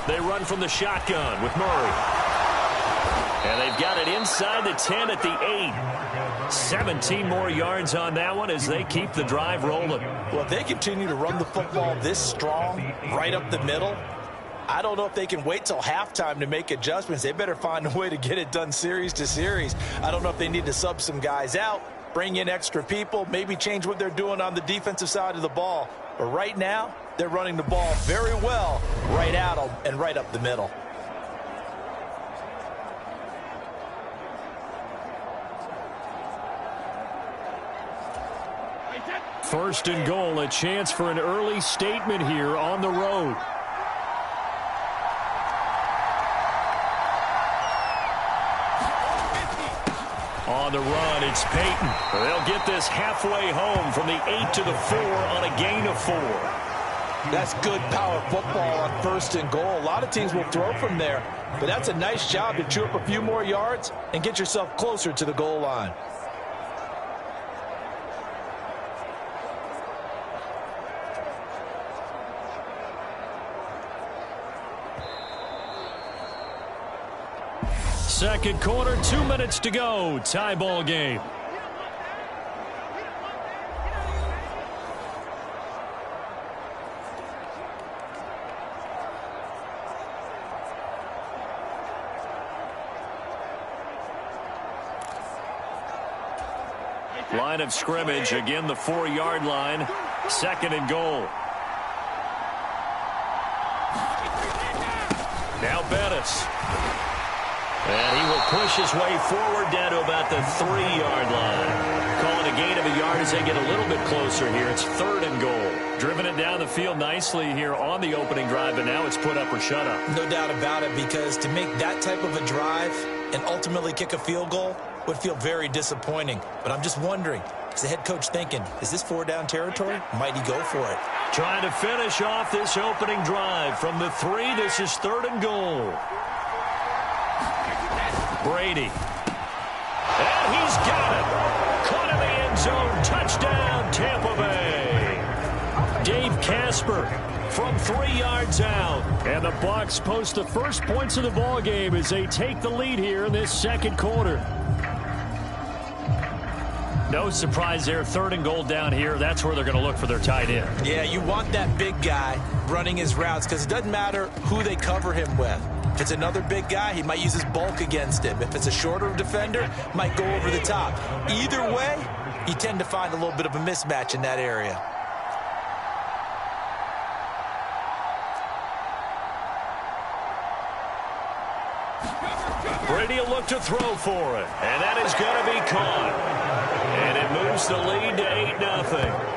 They run from the shotgun with Murray. And they've got it inside the 10 at the 8. 17 more yards on that one as they keep the drive rolling. Well, if they continue to run the football this strong, right up the middle, I don't know if they can wait till halftime to make adjustments. They better find a way to get it done series to series. I don't know if they need to sub some guys out, bring in extra people, maybe change what they're doing on the defensive side of the ball. But right now, they're running the ball very well right at them and right up the middle. First and goal, a chance for an early statement here on the road. On the run, it's Peyton. They'll get this halfway home from the 8 to the 4 on a gain of 4. That's good power football on first and goal. A lot of teams will throw from there, but that's a nice job to chew up a few more yards and get yourself closer to the goal line. Second quarter, 2 minutes to go. Tie ball game. Line of scrimmage, again the 4-yard line. Second and goal. Now Bettis. And he will push his way forward down to about the 3-yard line. Calling a gain of a yard as they get a little bit closer here. It's third and goal. Driven it down the field nicely here on the opening drive, but now it's put up or shut up. No doubt about it, because to make that type of a drive and ultimately kick a field goal would feel very disappointing. But I'm just wondering, is the head coach thinking, is this 4-down territory? Might he go for it? Trying to finish off this opening drive from the 3. This is third and goal. Brady. And he's got it. Caught in the end zone. Touchdown, Tampa Bay. Dave Casper from 3 yards out. And the Bucs post the first points of the ball game as they take the lead here in this second quarter. No surprise there. Third and goal down here. That's where they're going to look for their tight end. Yeah, you want that big guy running his routes because it doesn't matter who they cover him with. If it's another big guy, he might use his bulk against him. If it's a shorter defender, might go over the top. Either way, you tend to find a little bit of a mismatch in that area. Brady will look to throw for it, and that is going to be caught. And it moves the lead to 8-0.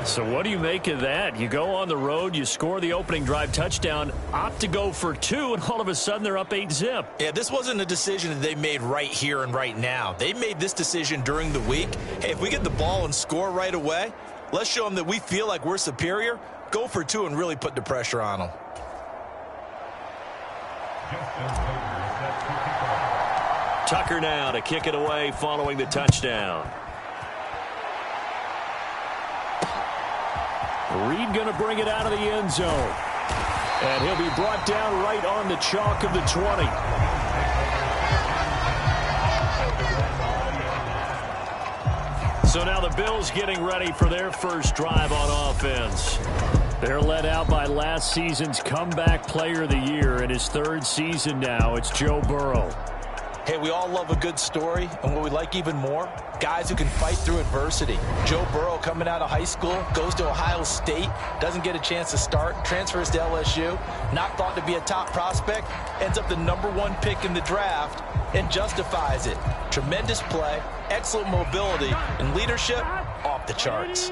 So what do you make of that? You go on the road, you score the opening drive touchdown, opt to go for 2, and all of a sudden they're up 8-0. Yeah, this wasn't a decision that they made right here and right now. They made this decision during the week. Hey, if we get the ball and score right away, let's show them that we feel like we're superior. Go for 2 and really put the pressure on them. Tucker now to kick it away following the touchdown. Reed going to bring it out of the end zone. And he'll be brought down right on the chalk of the 20. So now the Bills getting ready for their first drive on offense. They're led out by last season's comeback player of the year. In his 3rd season now, it's Joe Burrow. Hey, we all love a good story, and what we like even more, guys who can fight through adversity. Joe Burrow coming out of high school, goes to Ohio State, doesn't get a chance to start, transfers to LSU, not thought to be a top prospect, ends up the #1 pick in the draft, and justifies it. Tremendous play, excellent mobility, and leadership off the charts.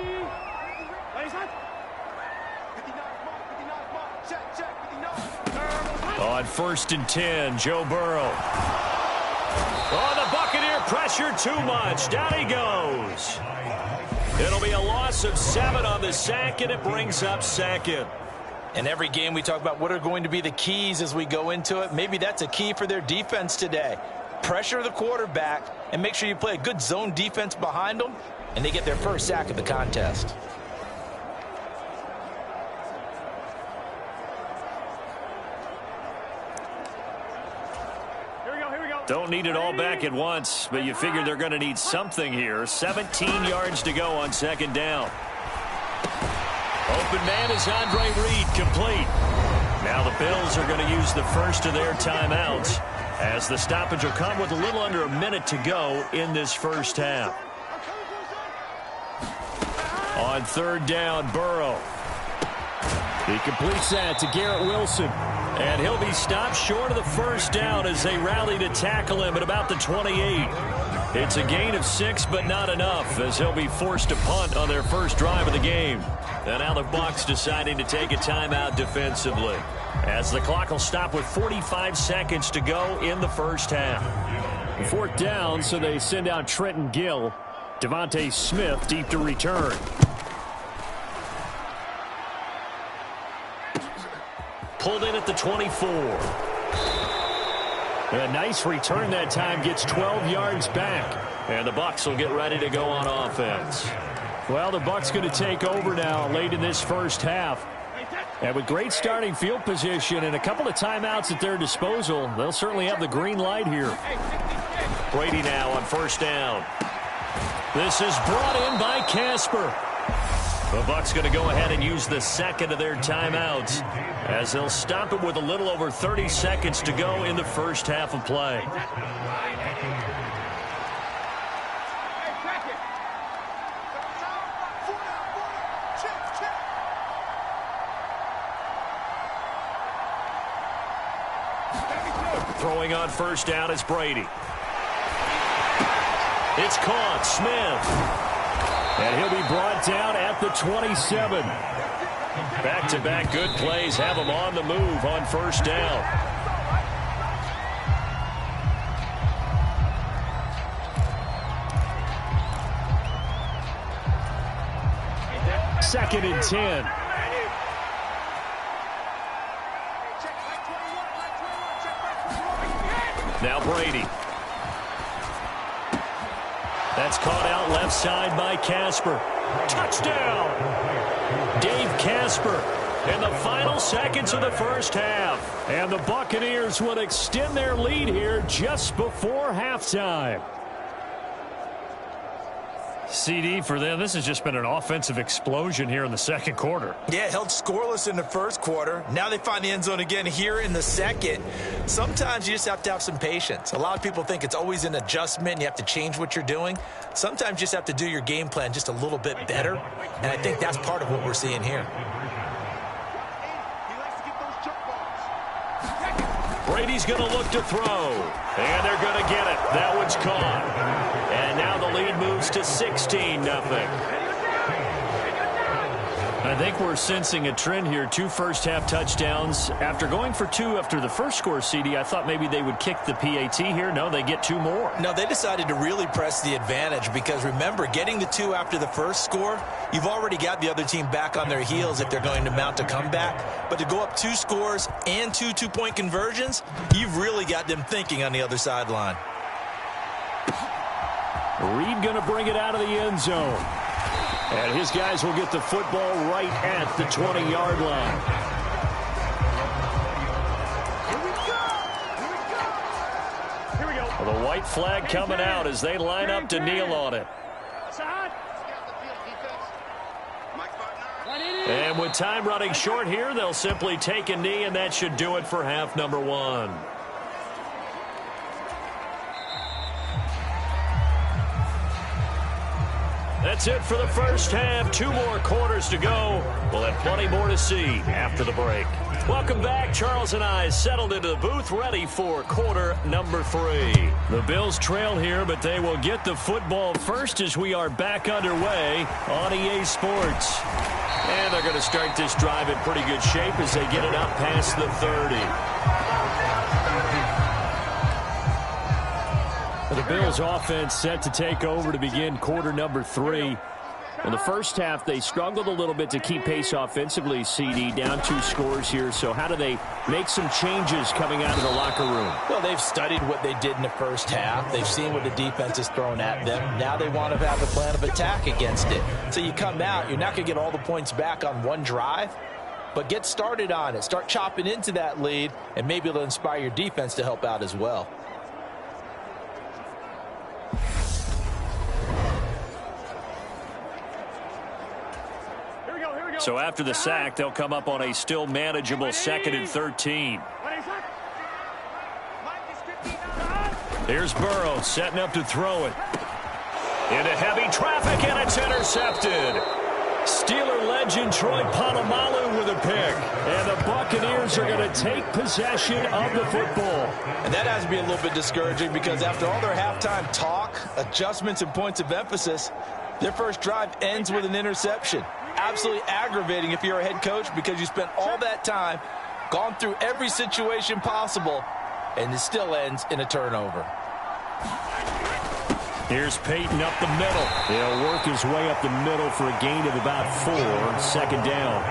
On 1st and 10, Joe Burrow. Oh, the Buccaneer pressure too much. Down he goes. It'll be a loss of 7 on the sack, and it brings up 2nd. In every game we talk about what are going to be the keys as we go into it. Maybe that's a key for their defense today. Pressure the quarterback and make sure you play a good zone defense behind them, and they get their first sack of the contest. Don't need it all back at once, but you figure they're going to need something here. 17 yards to go on second down. Open man is Andre Reed, complete. Now the Bills are going to use the first of their timeouts, as the stoppage will come with a little under a minute to go in this first half. On third down, Burrow. He completes that to Garrett Wilson. And he'll be stopped short of the first down as they rally to tackle him at about the 28. It's a gain of 6, but not enough, as he'll be forced to punt on their first drive of the game. And now the Bucs deciding to take a timeout defensively, as the clock will stop with 45 seconds to go in the first half. Fourth down, so they send out Trenton Gill. Devontae Smith deep to return. Pulled in at the 24. A nice return that time, gets 12 yards back. And the Bucs will get ready to go on offense. Well, the Bucs going to take over now late in this first half. And with great starting field position and a couple of timeouts at their disposal, they'll certainly have the green light here. Brady now on first down. This is brought in by Casper. The Bucs going to go ahead and use the second of their timeouts, as they'll stop it with a little over 30 seconds to go in the first half of play. Throwing on first down is Brady. It's caught. Smith. And he'll be brought down at the 27. Back-to-back good plays have him on the move on first down. Second and 10. Now Brady. That's caught out left side by Casper. Touchdown! Dave Casper in the final seconds of the first half. And the Buccaneers will extend their lead here just before halftime. CD for them, this has just been an offensive explosion here in the second quarter. Yeah, held scoreless in the first quarter. Now they find the end zone again here in the second. Sometimes you just have to have some patience. A lot of people think it's always an adjustment. You have to change what you're doing. Sometimes you just have to do your game plan just a little bit better. And I think that's part of what we're seeing here. Brady's going to look to throw. And they're going to get it. That one's caught. And now the lead moves to 16-0. I think we're sensing a trend here. 2 first-half touchdowns. After going for 2 after the first score, CD, I thought maybe they would kick the PAT here. No, they get 2 more. No, they decided to really press the advantage because, remember, getting the 2 after the first score, you've already got the other team back on their heels if they're going to mount a comeback. But to go up 2 scores and 2 two-point conversions, you've really got them thinking on the other sideline. Reed going to bring it out of the end zone. And his guys will get the football right at the 20-yard line. Here we go. Well, the white flag coming out as they line up to kneel on it. And with time running short here, they'll simply take a knee, and that should do it for half number 1. That's it for the first half. 2 more quarters to go. We'll have plenty more to see after the break. Welcome back. Charles and I settled into the booth, ready for quarter number 3. The Bills trail here, but they will get the football first as we are back underway on EA Sports. And they're going to start this drive in pretty good shape as they get it up past the 30. The Bills offense set to take over to begin quarter number 3. In the first half, they struggled a little bit to keep pace offensively, CD, down 2 scores here. So how do they make some changes coming out of the locker room? Well, they've studied what they did in the first half. They've seen what the defense has thrown at them. Now they want to have a plan of attack against it. So you come out, you're not going to get all the points back on one drive, but get started on it. Start chopping into that lead, and maybe it'll inspire your defense to help out as well. So after the sack, they'll come up on a still manageable 2nd and 13. Here's Burrow setting up to throw it. Into heavy traffic, and it's intercepted. Steeler legend Troy Polamalu with a pick. And the Buccaneers are going to take possession of the football. And that has to be a little bit discouraging because after all their halftime talk, adjustments, and points of emphasis, their first drive ends with an interception. Absolutely aggravating if you're a head coach because you spent all that time, gone through every situation possible, and it still ends in a turnover. Here's Peyton up the middle. He'll work his way up the middle for a gain of about 4, 2nd down.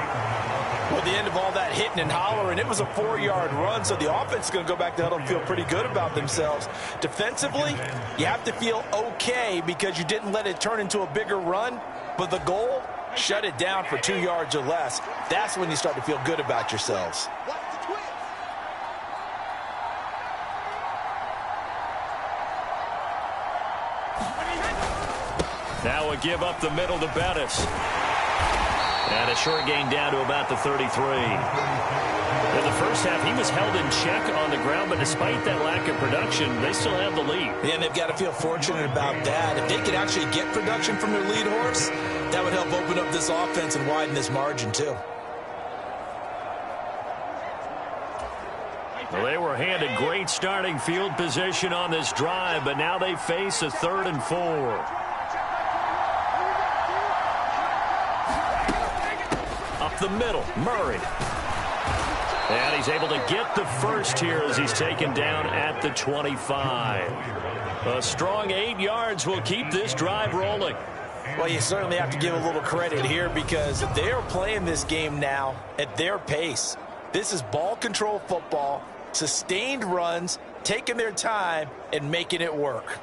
Well, at the end of all that hitting and hollering, it was a 4-yard run, so the offense is going to go back to huddle and feel pretty good about themselves. Defensively, you have to feel okay because you didn't let it turn into a bigger run, but the goal, shut it down for 2 yards or less. That's when you start to feel good about yourselves. Now a give up the middle to Bettis. And a short gain down to about the 33. In the first half, he was held in check on the ground, but despite that lack of production, they still have the lead. Yeah, and they've got to feel fortunate about that. If they could actually get production from their lead horse, that would help open up this offense and widen this margin, too. Well, they were handed great starting field position on this drive, but now they face a 3rd and 4. Up the middle, Murray. And he's able to get the first here as he's taken down at the 25. A strong 8 yards will keep this drive rolling. Well, you certainly have to give a little credit here because they are playing this game now at their pace. This is ball control football, sustained runs, taking their time, and making it work.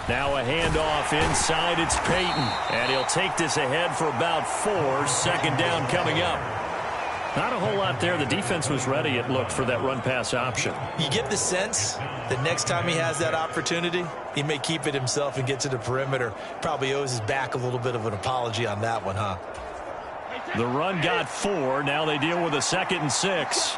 Now a handoff inside, it's Peyton. And he'll take this ahead for about 4, 2nd down coming up. Not a whole lot there. The defense was ready, it looked, for that run-pass option. You get the sense that next time he has that opportunity, he may keep it himself and get to the perimeter. Probably owes his back a little bit of an apology on that one, huh? The run got 4. Now they deal with a 2nd and 6.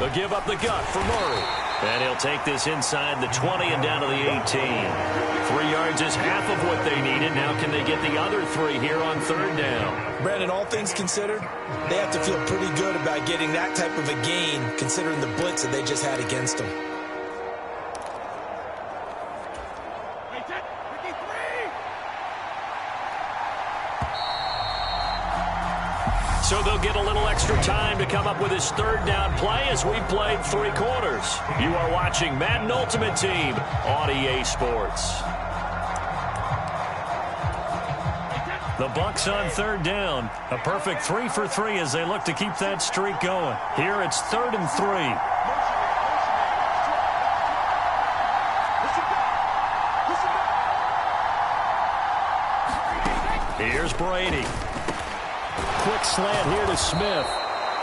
They'll give up the gut for Murray. And he'll take this inside the 20 and down to the 18. 3 yards is half of what they needed. Now can they get the other 3 here on 3rd down? Brandon, all things considered, they have to feel pretty good about getting that type of a gain considering the blitz that they just had against them. So they'll get a little extra time to come up with his 3rd down play as we've played 3 quarters. You are watching Madden Ultimate Team on EA Sports. The Bucs on 3rd down. A perfect 3 for 3 as they look to keep that streak going. Here it's 3rd and 3. Here's Brady. Quick slant here to Smith.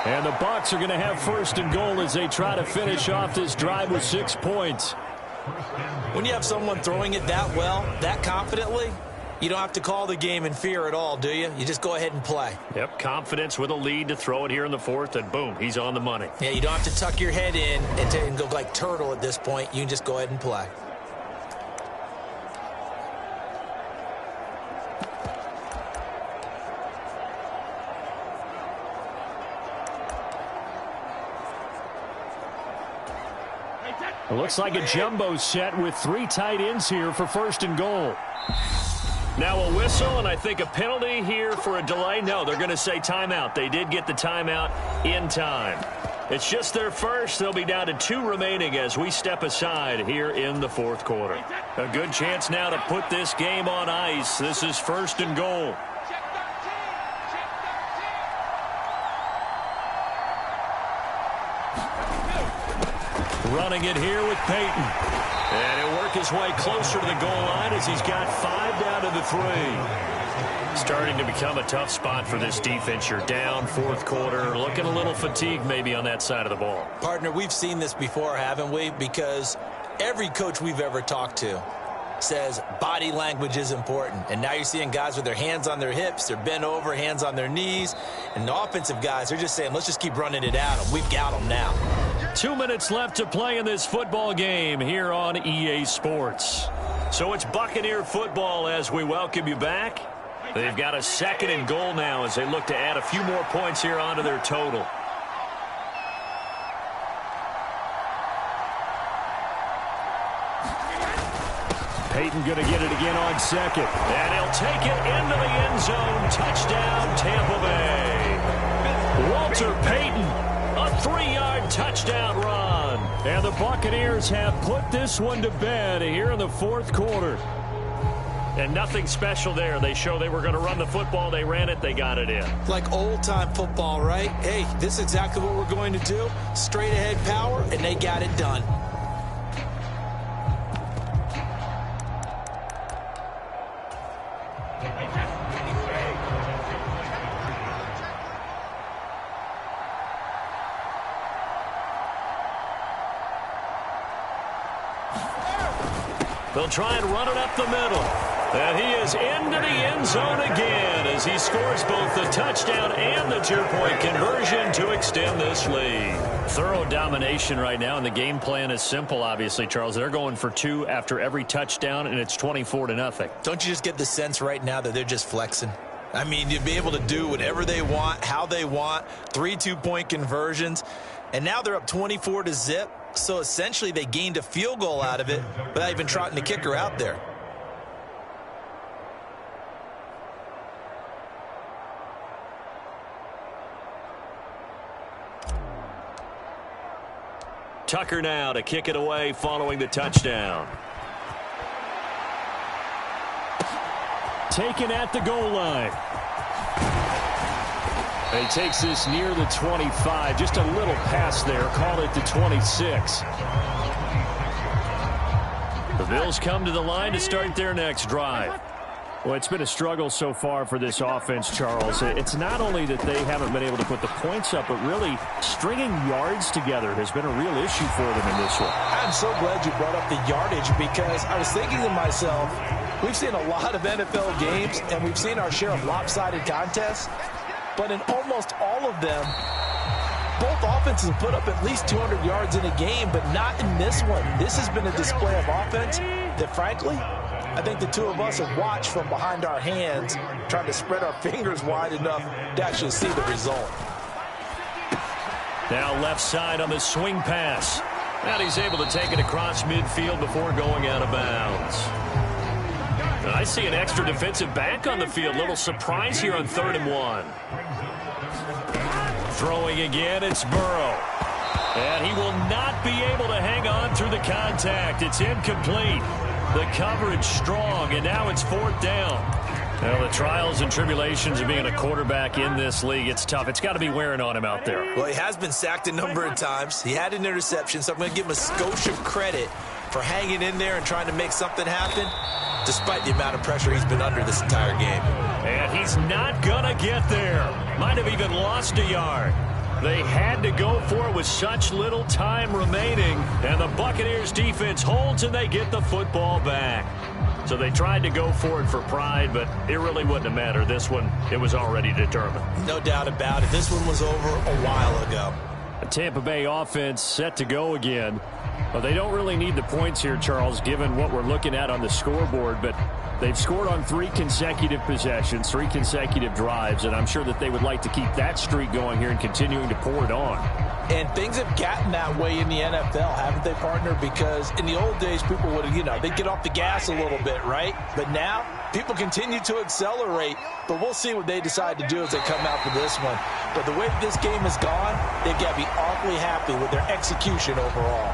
And the Bucs are going to have 1st and goal as they try to finish off this drive with 6 points. When you have someone throwing it that well, that confidently, you don't have to call the game in fear at all, do you? You just go ahead and play. Yep, confidence with a lead to throw it here in the 4th, and boom, he's on the money. Yeah, you don't have to tuck your head in and go like turtle at this point. You can just go ahead and play. It looks like a jumbo set with 3 tight ends here for 1st and goal. Now a whistle, and I think a penalty here for a delay. No, they're going to say timeout. They did get the timeout in time. It's just their first. They'll be down to 2 remaining as we step aside here in the 4th quarter. A good chance now to put this game on ice. This is 1st and goal. Running it here with Peyton. And he'll work his way closer to the goal line as he's got 5 down to the 3. Starting to become a tough spot for this defense. You're down fourth quarter, looking a little fatigued maybe on that side of the ball. Partner, we've seen this before, haven't we? Because every coach we've ever talked to says body language is important. And now you're seeing guys with their hands on their hips, they're bent over, hands on their knees. And the offensive guys, they're just saying, let's just keep running it at them. We've got them now. 2 minutes left to play in this football game here on EA Sports. So it's Buccaneer football as we welcome you back. They've got a 2nd and goal now as they look to add a few more points here onto their total. Peyton going to get it again on 2nd. And he'll take it into the end zone. Touchdown, Tampa Bay. Walter Payton, a 3-yard touchdown run. And the Buccaneers have put this one to bed here in the fourth quarter. And nothing special there. They show they were going to run the football. They ran it. They got it in. Like old-time football, right? Hey, this is exactly what we're going to do. Straight-ahead power, and they got it done. They'll try and run it up the middle. And he is into the end zone again as he scores both the touchdown and the 2-point conversion to extend this lead. Thorough domination right now, and the game plan is simple, obviously, Charles. They're going for 2 after every touchdown, and it's 24-0. Don't you just get the sense right now that they're just flexing? I mean, you'd be able to do whatever they want, how they want, 3 2-point conversions, and now they're up 24-0. So essentially they gained a field goal out of it without even trotting the kicker out there. Tucker now to kick it away following the touchdown. Taken at the goal line. And he takes this near the 25. Just a little pass there. Call it the 26. The Bills come to the line to start their next drive. Well, it's been a struggle so far for this offense, Charles. It's not only that they haven't been able to put the points up, but really stringing yards together has been a real issue for them in this one. I'm so glad you brought up the yardage because I was thinking to myself, we've seen a lot of NFL games, and we've seen our share of lopsided contests. But in almost all of them, both offenses have put up at least 200 yards in a game, but not in this one. This has been a display of offense that, frankly, I think the two of us have watched from behind our hands, trying to spread our fingers wide enough to actually see the result. Now left side on the swing pass. And he's able to take it across midfield before going out of bounds. I see an extra defensive back on the field. Little surprise here on 3rd and 1. Throwing again, it's Burrow. And he will not be able to hang on through the contact. It's incomplete. The coverage strong, and now it's 4th down. Well, the trials and tribulations of being a quarterback in this league, it's tough. It's got to be wearing on him out there. Well, he has been sacked a number of times. He had an interception, so I'm going to give him a skosh of credit for hanging in there and trying to make something happen, despite the amount of pressure he's been under this entire game. And he's not going to get there. Might have even lost a yard. They had to go for it with such little time remaining. And the Buccaneers defense holds and they get the football back. So they tried to go for it for pride, but it really wouldn't have mattered. This one, it was already determined. No doubt about it. This one was over a while ago. The Tampa Bay offense set to go again. Well, they don't really need the points here, Charles, given what we're looking at on the scoreboard, but they've scored on 3 consecutive possessions, 3 consecutive drives, and I'm sure that they would like to keep that streak going here and continuing to pour it on. And things have gotten that way in the NFL, haven't they, partner? Because in the old days, people would, they'd get off the gas a little bit, right? But now, people continue to accelerate. But we'll see what they decide to do as they come out for this one. But the way this game has gone, they've got to be awfully happy with their execution overall.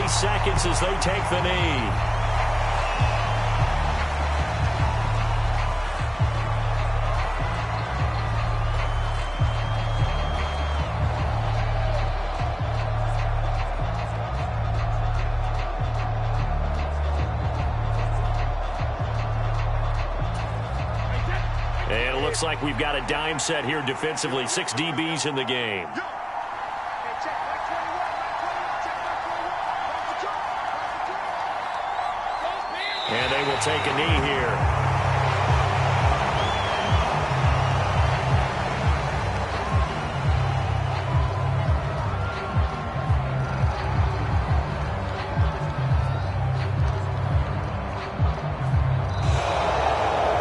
seconds as they take the knee. And it looks like we've got a dime set here defensively. 6 DBs in the game. And they will take a knee here.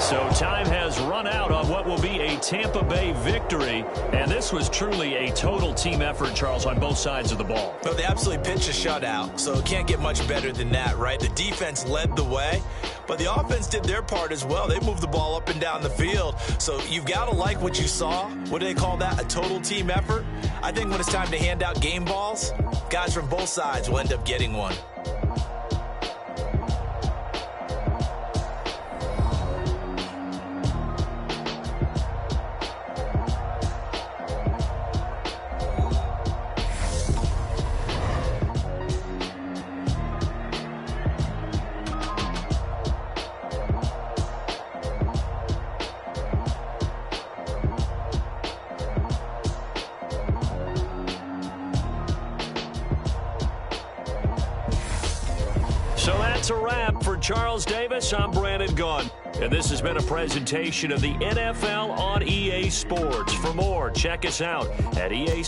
So time has run out on what will be a Tampa Bay victory. And this was truly a total team effort, Charles, on both sides of the ball. Well, they absolutely pitched a shutout, so it can't get much better than that, right? The defense led the way, but the offense did their part as well. They moved the ball up and down the field. So you've got to like what you saw. What do they call that? A total team effort? I think when it's time to hand out game balls, guys from both sides will end up getting one. So that's a wrap for Charles Davis. I'm Brandon Gunn. And this has been a presentation of the NFL on EA Sports. For more, check us out at EA